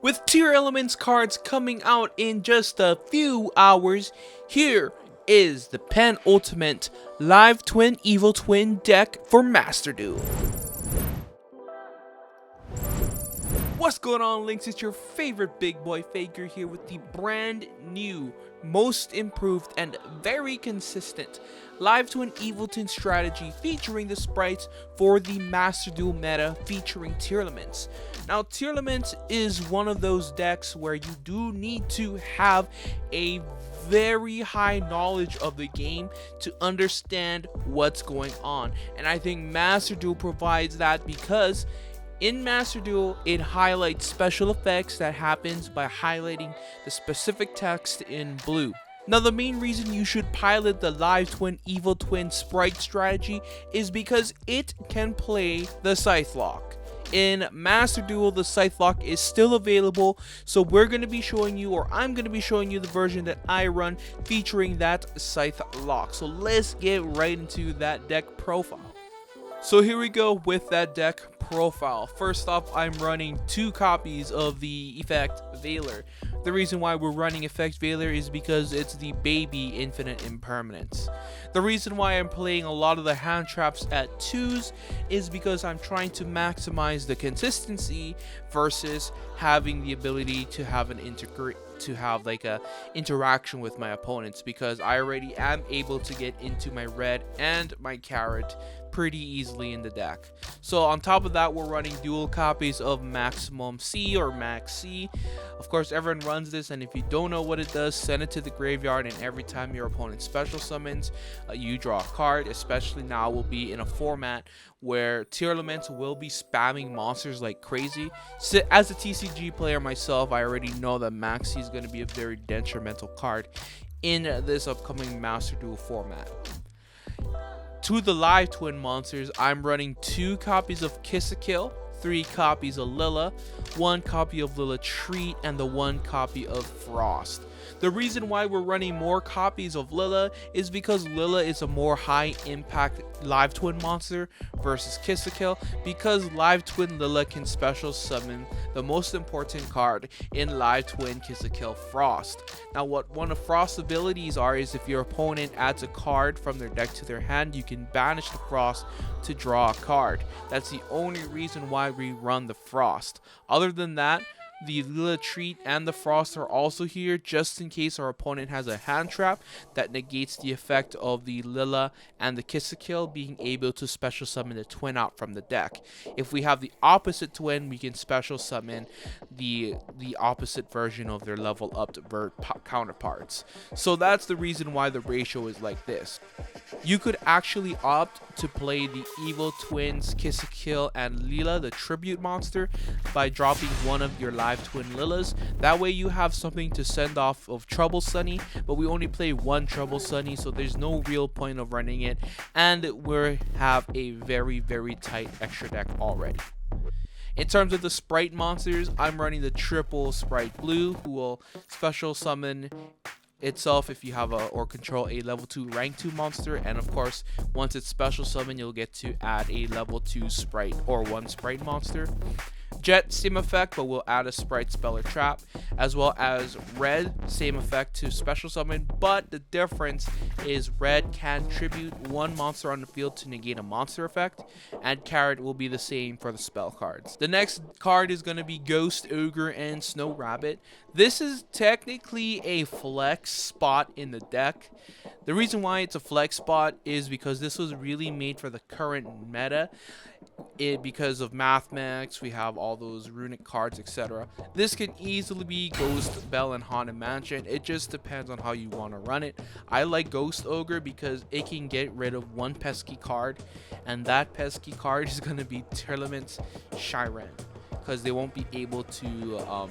With Tier Elements cards coming out in just a few hours, here is the penultimate Live Twin Evil Twin deck for Master Duel. What's going on, Links? It's your favorite big boy Faker here with the brand new, most improved, and very consistent Live Twin Evil Twin strategy featuring the sprites for the Master Duel meta featuring TEARLAMENTS. Now, TEARLAMENTS is one of those decks where you do need to have a very high knowledge of the game to understand what's going on, and I think Master Duel provides that because in Master Duel, it highlights special effects that happens by highlighting the specific text in blue. Now, the main reason you should pilot the Live Twin Evil Twin Spright strategy is because it can play the Scythe Lock. In Master Duel, the Scythe Lock is still available, so we're going to be showing you, or I'm going to be showing you the version that I run featuring that Scythe Lock. So let's get right into that deck profile. So here we go with that deck profile. First off, I'm running 2 copies of the Effect Veiler. The reason why we're running Effect Veiler is because it's the baby Infinite Impermanence. The reason why I'm playing a lot of the hand traps at 2s is because I'm trying to maximize the consistency versus having the ability to have an interaction with my opponents, because I already am able to get into my red and my carrot pretty easily in the deck. So on top of that, we're running dual copies of Maximum C or Max C. Of course, everyone runs this, and if you don't know what it does, send it to the graveyard, and every time your opponent special summons, you draw a card. Especially now, we'll be in a format where TEARLAMENTS will be spamming monsters like crazy. So as a TCG player myself, I already know that Max C is going to be a very detrimental card in this upcoming Master Duel format. To the Live Twin monsters, I'm running 2 copies of Kiss a Kill, 3 copies of Lila, 1 copy of Lila Treat, and the 1 copy of Frost. The reason why we're running more copies of Lila is because Lila is a more high impact Live Twin monster versus Kiss a Kill, because Live Twin Lila can special summon the most important card in Live Twin Kiss a Kill, Frost. Now, what one of Frost's abilities are is if your opponent adds a card from their deck to their hand, you can banish the Frost to draw a card. That's the only reason why we run the Frost. Other than that, the Lila Treat and the Frost are also here just in case our opponent has a hand trap that negates the effect of the Lila and the Kiss a Kill being able to special summon the twin out from the deck. If we have the opposite twin, we can special summon the opposite version of their level up counterparts. So that's the reason why the ratio is like this. You could actually opt to play the Evil Twins Kiss a Kill and Lila, the tribute monster, by dropping one of your Live Twin Lilas. That way you have something to send off of Trouble Sunny, but we only play 1 Trouble Sunny, so there's no real point of running it, and we have a very, very tight extra deck already. In terms of the Spright monsters, I'm running the triple Spright Blue, who will special summon itself if you have or control a level 2 rank 2 monster, and of course once it's special summon, you'll get to add a level 2 Spright or 1 Spright monster. Jet, same effect, but we'll add a Spright Spell or Trap, as well as Red, same effect to special summon, but the difference is Red can tribute 1 monster on the field to negate a monster effect, and Carrot will be the same for the spell cards. The next card is going to be Ghost Ogre and Snow Rabbit. This is technically a flex spot in the deck. The reason why it's a flex spot is because this was really made for the current meta. Because of Mathemax, we have all those runic cards, etc. This can easily be Ghost Bell and Haunted Mansion. It just depends on how you want to run it. I like Ghost Ogre because it can get rid of 1 pesky card, and that pesky card is going to be TEARLAMENTS Shiren, because they won't be able to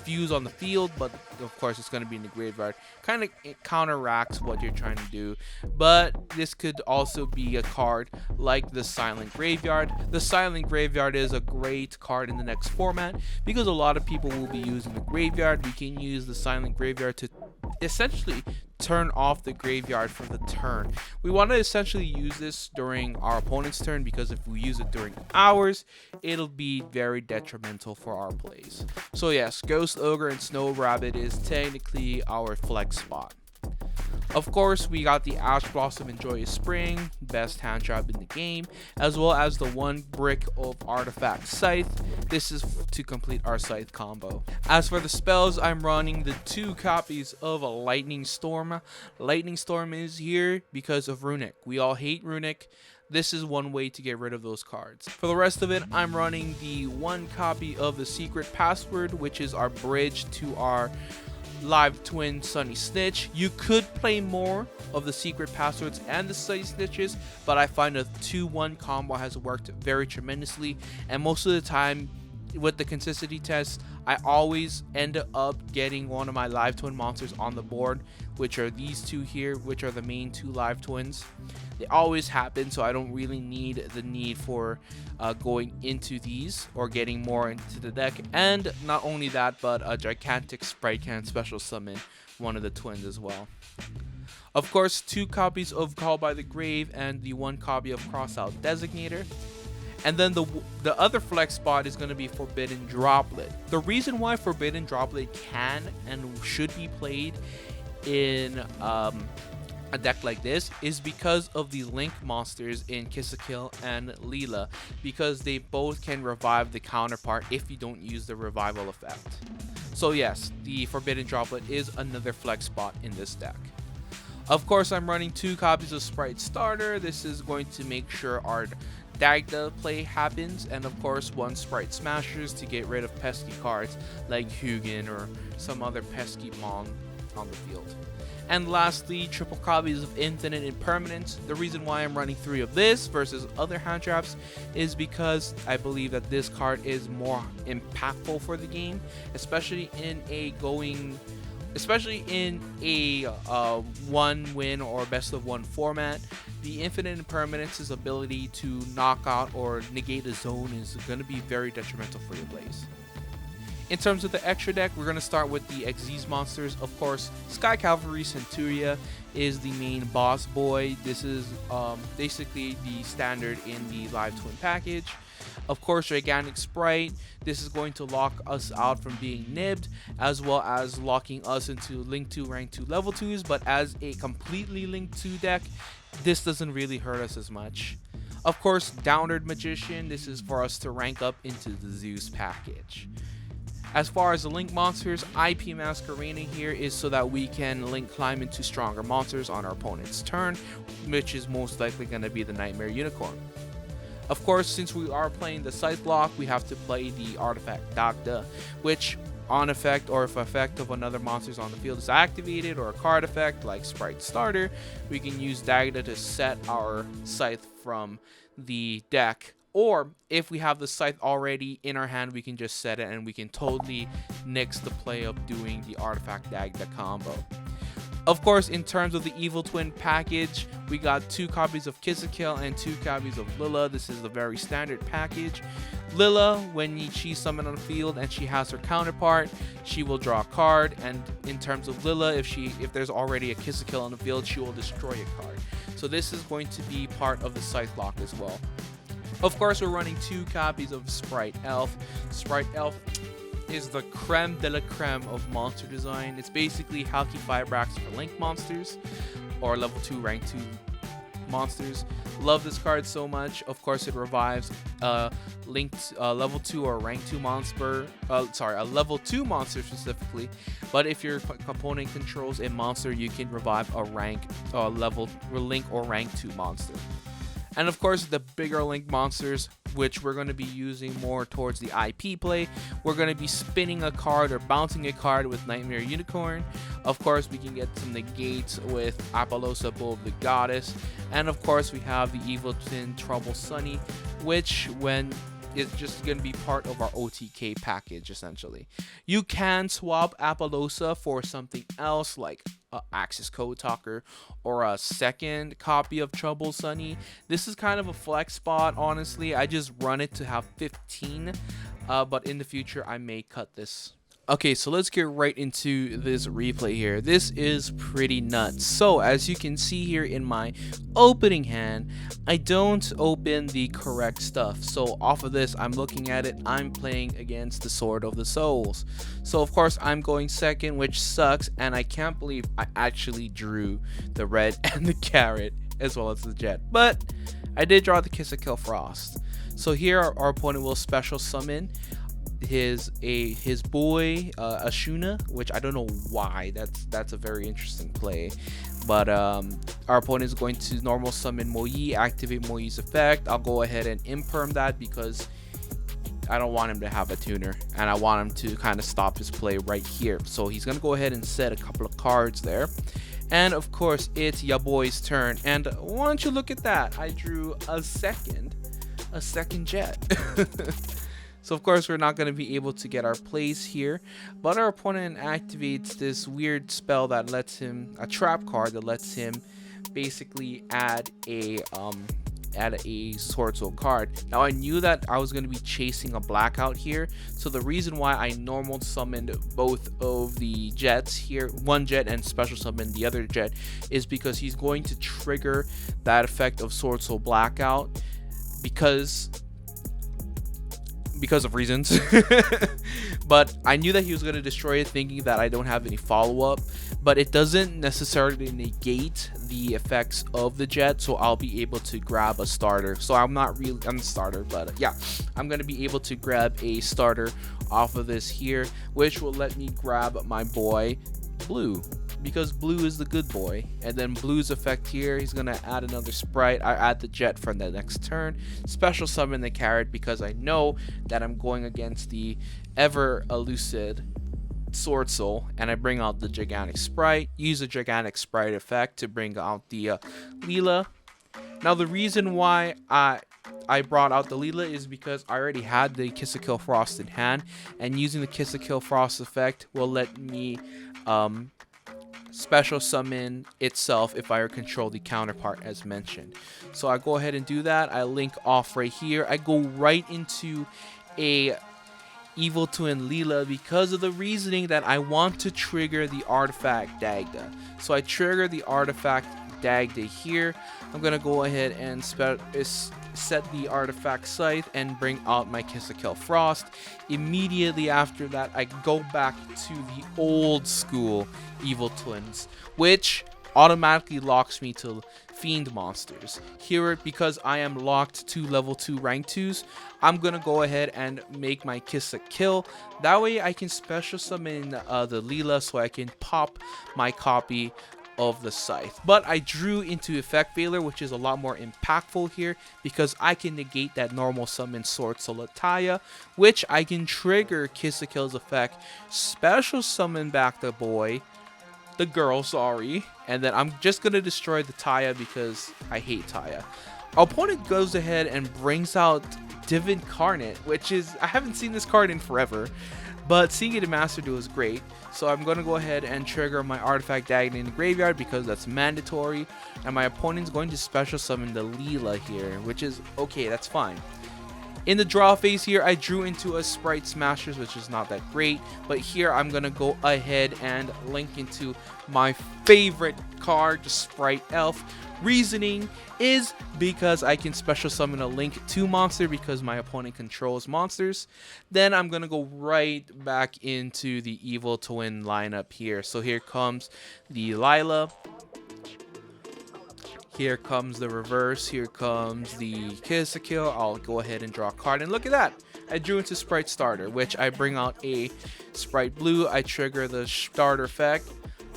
fuse on the field, but of course it's going to be in the graveyard. Kind of counteracts what you're trying to do, but this could also be a card like the Silent Graveyard. The Silent Graveyard is a great card in the next format because a lot of people will be using the graveyard. We can use the Silent Graveyard to essentially turn off the graveyard for the turn. We want to essentially use this during our opponent's turn, because if we use it during ours, it'll be very detrimental for our plays. So yes, Ghost Ogre and Snow Rabbit is technically our flex spot. Of course, we got the Ash Blossom and Joyous Spring, best hand trap in the game, as well as the 1 brick of Artifact Scythe. This is to complete our Scythe combo. As for the spells, I'm running the 2 copies of a Lightning Storm. Lightning Storm is here because of Runic. We all hate Runic. This is one way to get rid of those cards. For the rest of it, I'm running the 1 copy of the Secret Password, which is our bridge to our Live Twin Sunny Snitch. You could play more of the Secret Passwords and the Sunny Snitches, but I find a 2-1 combo has worked very tremendously, and most of the time with the consistency test, I always end up getting one of my Live Twin monsters on the board, which are these 2 here, which are the main 2 Live Twins. They always happen, so I don't really need for going into these or getting more into the deck. And not only that, but a gigantic Spright can special summon one of the twins as well. Of course, 2 copies of Call by the Grave and the 1 copy of Crossout Designator. And then the other flex spot is going to be Forbidden Droplet. The reason why Forbidden Droplet can and should be played in a deck like this is because of the Link monsters in Kill and Leela, because they both can revive the counterpart if you don't use the revival effect. So yes, the Forbidden Droplet is another flex spot in this deck. Of course, I'm running 2 copies of Spright Starter. This is going to make sure our Dagda play happens, and of course 1 Spright Smashers to get rid of pesky cards like Hugin or some other pesky mon on the field. And lastly, triple copies of Infinite Impermanence. The reason why I'm running 3 of this versus other hand traps is because I believe that this card is more impactful for the game, especially in a 1-win or best of 1 format. The Infinite Impermanence's ability to knock out or negate a zone is going to be very detrimental for your plays. In terms of the extra deck, we're going to start with the Xyz monsters. Of course, Sky Cavalry Centuria is the main boss boy. This is basically the standard in the Live Twin package. Of course, Gigantic Spright. This is going to lock us out from being nibbed, as well as locking us into Link 2 Rank 2 Level 2s. But as a completely Link 2 deck, this doesn't really hurt us as much. Of course, Downward Magician. This is for us to rank up into the Zeus package. As far as the Link monsters, IP Masquerena here is so that we can Link climb into stronger monsters on our opponent's turn, which is most likely going to be the Nightmare Unicorn. Of course, since we are playing the Scythe block, we have to play the Artifact Dagda, which on effect or if effect of another monsters on the field is activated, or a card effect like Spright Starter, we can use Dagda to set our Scythe from the deck. Or if we have the Scythe already in our hand, we can just set it and we can totally nix the play of doing the Artifact Dagda combo. Of course, in terms of the Evil Twin package, we got 2 copies of Kill and 2 copies of Lila. This is the very standard package. Lila, when she's summoned on the field and she has her counterpart, she will draw a card. And in terms of Lila, if there's already a Kill on the field, she will destroy a card. So this is going to be part of the Scythe block as well. Of course, we're running 2 copies of Spright Elf. Spright Elf is the creme de la creme of monster design. It's basically Halki Firebrax for Link monsters or level 2 rank 2 monsters. Love this card so much. Of course, it revives linked level 2 or rank 2 monster. A level 2 monster specifically. But if your opponent controls a monster, you can revive a level Link or rank 2 monster. And of course, the bigger Link monsters, which we're going to be using more towards the IP play. We're going to be spinning a card or bouncing a card with Nightmare Unicorn. Of course, we can get some negates with Apollosa, Bull of the Goddess. And of course, we have the Evil Twin Trouble Sunny, which is just going to be part of our OTK package, essentially. You can swap Apollosa for something else like Axis Code Talker or a second copy of Trouble Sunny. This is kind of a flex spot, honestly. I just run it to have 15, but in the future I may cut this. Okay, so let's get right into this replay here. This is pretty nuts. So as you can see here in my opening hand, I don't open the correct stuff. So off of this, I'm looking at it, I'm playing against the Sword of the Souls. So of course I'm going second, which sucks, and I can't believe I actually drew the red and the carrot as well as the jet. But I did draw the Kiss of Kill Frost. So here our opponent will special summon his boy Ashuna, which I don't know why. That's a very interesting play. But our opponent is going to normal summon Moyi, activate Moyi's effect. I'll go ahead and imperm that because I don't want him to have a tuner, and I want him to kind of stop his play right here. So he's gonna go ahead and set a couple of cards there. And of course it's ya boy's turn, and why don't you look at that, I drew a second jet. So of course we're not going to be able to get our plays here, but our opponent activates this weird spell that lets him, a trap card that lets him basically add a Sword Soul card. Now I knew that I was going to be chasing a blackout here, so the reason why I normal summoned both of the jets here, one jet, and special summoned the other jet, is because he's going to trigger that effect of Sword Soul blackout because of reasons. But I knew that he was going to destroy it, thinking that I don't have any follow-up, but it doesn't necessarily negate the effects of the jet, so I'll be able to grab a starter. So I'm a starter, but yeah, I'm going to be able to grab a starter off of this here, which will let me grab my boy Blue, because Blue is the good boy. And then Blue's effect here, he's gonna add another Spright. I add the jet for the next turn, special summon the carrot because I know that I'm going against the ever elusive Sword Soul, and I bring out the gigantic Spright, use the gigantic Spright effect to bring out the Leela. Now the reason why I brought out the Leela is because I already had the Kiss of Kill Frost in hand, and using the Kiss of Kill Frost effect will let me special summon itself if I control the counterpart as mentioned. So I go ahead and do that. I link off right here. I go right into a Evil Twin Leela because of the reasoning that I want to trigger the artifact Dagda. So I trigger the artifact Dagda here. I'm gonna go ahead and set the artifact Scythe and bring out my Kiss of Kill Frost. Immediately after that, I go back to the old school Evil Twins, which automatically locks me to Fiend monsters. Here, because I am locked to level 2 rank 2s, I'm gonna go ahead and make my Kiss of Kill. That way I can special summon the Leela so I can pop my copy of the Scythe. But I drew into effect failure, which is a lot more impactful here because I can negate that normal summon Sword Soul Taya, which I can trigger Kiss of Kill's effect, special summon back the girl, sorry, and then I'm just gonna destroy the Taya because I hate Taya. Our opponent goes ahead and brings out Div Incarnate, which is, I haven't seen this card in forever, but seeing it in Master Duel is great. So I'm going to go ahead and trigger my artifact Dagda in the graveyard because that's mandatory, and my opponent's going to special summon the Leela here, which is okay, that's fine. In the draw phase here, I drew into a Spright Smashers, which is not that great, but here I'm going to go ahead and link into my favorite card, the Spright Elf. Reasoning is because I can special summon a Link 2 monster because my opponent controls monsters. Then I'm going to go right back into the Evil Twin lineup here. So here comes the Lila. Here comes the reverse. Here comes the Kiss of Kill. I'll go ahead and draw a card. And look at that. I drew into Spright Starter, which I bring out a Spright Blue. I trigger the starter effect.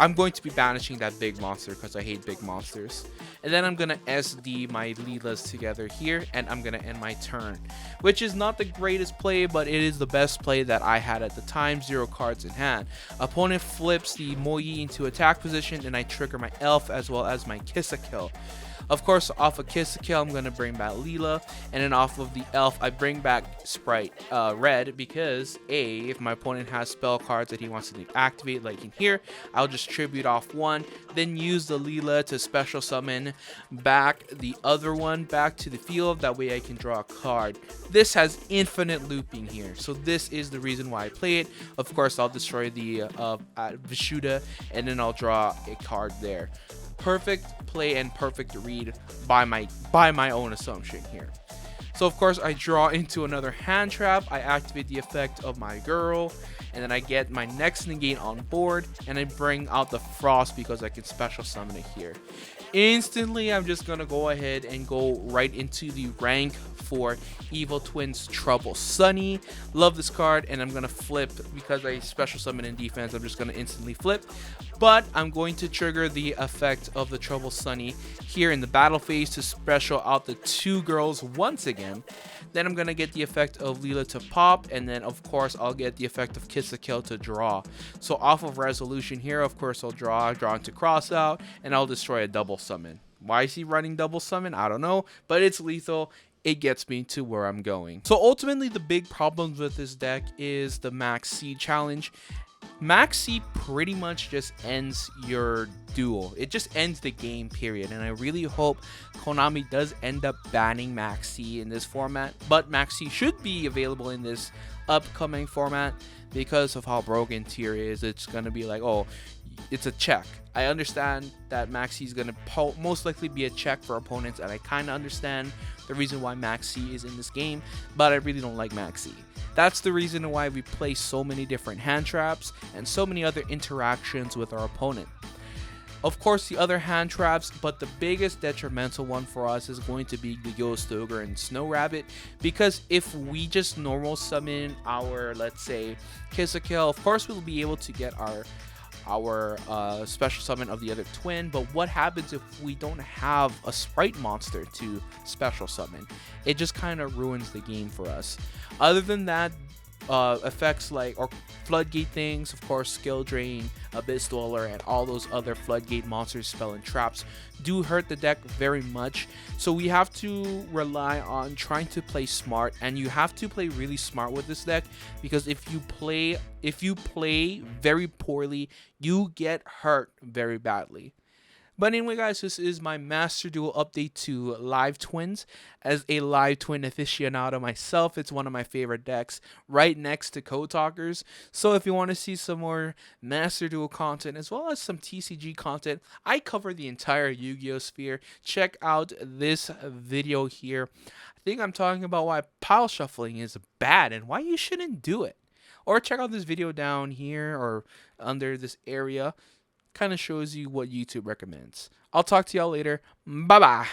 I'm going to be banishing that big monster because I hate big monsters. And then I'm going to SD my Leelas together here, and I'm going to end my turn. Which is not the greatest play, but it is the best play that I had at the time, 0 cards in hand. Opponent flips the Moyi into attack position, and I trigger my Elf as well as my Kiss of Kill. Of course, off of Kiss the Kill, I'm going to bring back Leela. And then off of the Elf, I bring back Spright Red because, A, if my opponent has spell cards that he wants to activate, like in here, I'll just tribute off one, then use the Leela to special summon back the other one back to the field. That way I can draw a card. This has infinite looping here, so this is the reason why I play it. Of course, I'll destroy the Vishuddha, and then I'll draw a card there. Perfect play and perfect read by my own assumption here. So of course I draw into another hand trap, I activate the effect of my girl, and then I get my next negate on board, and I bring out the Frost because I can special summon it here. Instantly, I'm just gonna go ahead and go right into the rank for Evil Twins Trouble Sunny. Love this card, and I'm gonna flip because I special summon in defense. I'm just gonna instantly flip, but I'm going to trigger the effect of the Trouble Sunny here in the battle phase to special out the two girls once again. Then I'm gonna get the effect of Leela to pop, and then of course I'll get the effect of Kiss the Kill to draw. So off of Resolution here, of course I'll draw into cross out, and I'll destroy a double summon. Why is he running double summon? I don't know, but it's lethal. It gets me to where I'm going. So ultimately, the big problems with this deck is the Max C challenge. Max C pretty much just ends your duel. It just ends the game, period. And I really hope Konami does end up banning Max C in this format. But Max C should be available in this upcoming format because of how broken tier is. It's going to be like, oh, it's a check. I understand that Max C is going to most likely be a check for opponents, and I kind of understand the reason why Max C is in this game, but I really don't like Max C. That's the reason why we play so many different hand traps and so many other interactions with our opponent. Of course, the other hand traps, but the biggest detrimental one for us is going to be the Ghost Ogre and Snow Rabbit, because if we just normal summon our, let's say, Kiss a Kill, of course we'll be able to get our special summon of the other twin. But what happens if we don't have a Spright monster to special summon? It just kind of ruins the game for us. Other than that, effects like or floodgate things, of course, skill drain, abyss dweller, and all those other floodgate monsters, spell and traps do hurt the deck very much. So we have to rely on trying to play smart, and you have to play really smart with this deck, because if you play very poorly, you get hurt very badly. But anyway, guys, this is my Master Duel update to Live Twins. As a Live Twin aficionado myself, it's one of my favorite decks, right next to Code Talkers. So if you want to see some more Master Duel content, as well as some TCG content, I cover the entire Yu-Gi-Oh! Sphere. Check out this video here. I think I'm talking about why pile shuffling is bad and why you shouldn't do it. Or check out this video down here or under this area. Kind of shows you what YouTube recommends. I'll talk to y'all later. Bye bye.